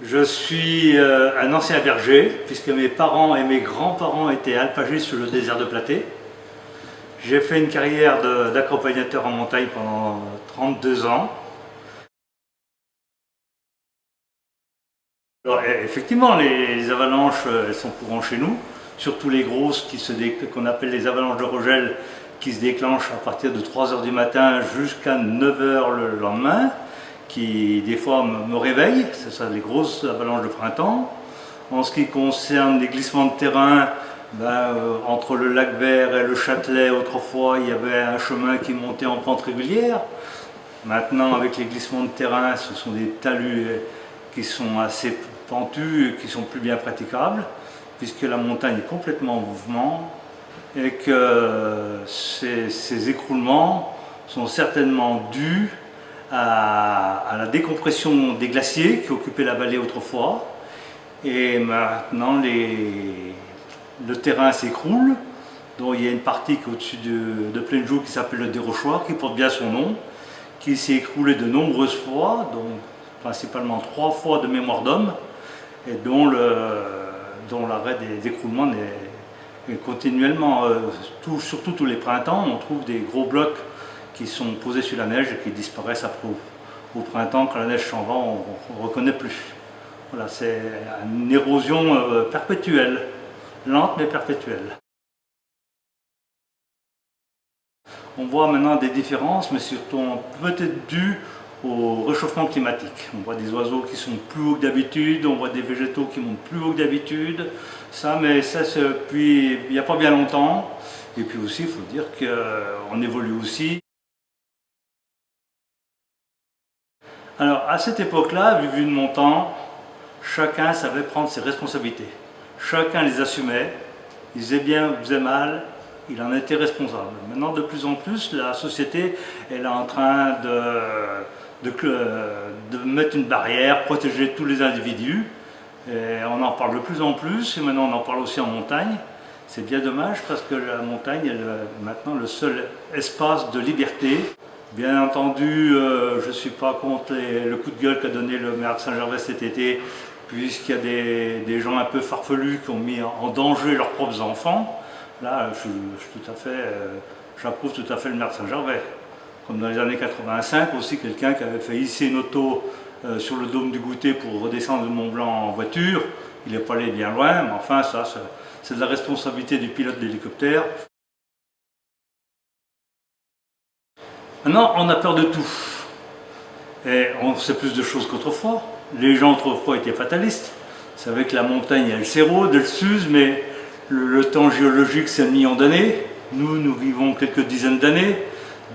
Je suis un ancien berger, puisque mes parents et mes grands-parents étaient alpagistes sur le désert de Platée. J'ai fait une carrière d'accompagnateur en montagne pendant 32 ans. Alors, effectivement, les avalanches, elles sont courantes chez nous, surtout les grosses qu'on appelle les avalanches de Rogel, qui se déclenchent à partir de 3 h du matin jusqu'à 9 h le lendemain, qui des fois me réveillent, c'est ça les grosses avalanches de printemps. En ce qui concerne les glissements de terrain, entre le lac Vert et le Châtelet, autrefois il y avait un chemin qui montait en pente régulière. Maintenant, avec les glissements de terrain, ce sont des talus qui sont assez pentus et qui sont plus bien praticables, puisque la montagne est complètement en mouvement et que ces écroulements sont certainement dus à la décompression des glaciers qui occupaient la vallée autrefois. Et maintenant, le terrain s'écroule, donc il y a une partie qui est au-dessus de Plainview qui s'appelle le Dérochoir, qui porte bien son nom, qui s'est écroulé de nombreuses fois, donc principalement 3 fois de mémoire d'homme, et dont l'arrêt des écroulements est continuellement, surtout tous les printemps, on trouve des gros blocs qui sont posés sur la neige et qui disparaissent après au printemps. Quand la neige s'en va, on ne reconnaît plus. Voilà, c'est une érosion perpétuelle, lente mais perpétuelle. On voit maintenant des différences, mais surtout peut-être dues au réchauffement climatique. On voit des oiseaux qui sont plus hauts que d'habitude, on voit des végétaux qui montent plus haut que d'habitude. Mais ça c'est depuis il n'y a pas bien longtemps. Et puis aussi, il faut dire qu'on évolue aussi. Alors à cette époque-là, vu de mon temps, chacun savait prendre ses responsabilités. Chacun les assumait, il faisait bien, il faisait mal, il en était responsable. Maintenant, de plus en plus, la société elle est en train de mettre une barrière, protéger tous les individus. Et on en parle de plus en plus, et maintenant on en parle aussi en montagne. C'est bien dommage parce que la montagne est maintenant le seul espace de liberté. Bien entendu, je ne suis pas contre le coup de gueule qu'a donné le maire de Saint-Gervais cet été, puisqu'il y a des gens un peu farfelus qui ont mis en danger leurs propres enfants. Là, j'approuve tout à fait le maire de Saint-Gervais. Comme dans les années 85, aussi quelqu'un qui avait fait hisser une auto sur le dôme du Goûter pour redescendre de Mont-Blanc en voiture. Il n'est pas allé bien loin, mais enfin, ça, c'est de la responsabilité du pilote d'hélicoptère. Maintenant, on a peur de tout. Et on sait plus de choses qu'autrefois. Les gens autrefois étaient fatalistes. Ils savaient que la montagne, elle s'érode, elle s'use, mais le temps géologique, c'est 1 million d'années. Nous vivons quelques dizaines d'années.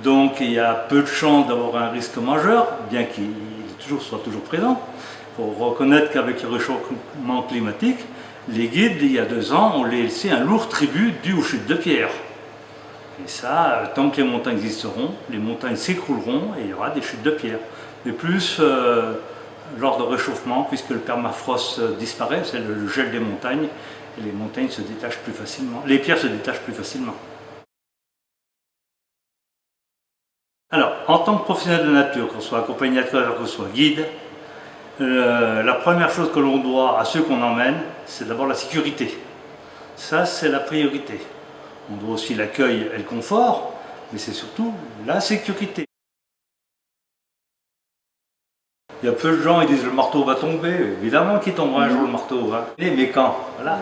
Donc, il y a peu de chances d'avoir un risque majeur, bien qu'il soit toujours présent. Il faut reconnaître qu'avec le réchauffement climatique, les guides, il y a 2 ans, ont laissé un lourd tribut dû aux chutes de pierre. Et ça, tant que les montagnes existeront, les montagnes s'écrouleront et il y aura des chutes de pierre. Mais plus lors de réchauffement, puisque le permafrost disparaît, c'est le gel des montagnes, et les montagnes se détachent plus facilement, les pierres se détachent plus facilement. Alors, en tant que professionnel de nature, qu'on soit accompagnateur, qu'on soit guide, la première chose que l'on doit à ceux qu'on emmène, c'est d'abord la sécurité. Ça, c'est la priorité. On doit aussi l'accueil et le confort, mais c'est surtout la sécurité. Il y a peu de gens qui disent le marteau va tomber, évidemment qu'il tombera un jour le marteau, hein. Mais quand, voilà.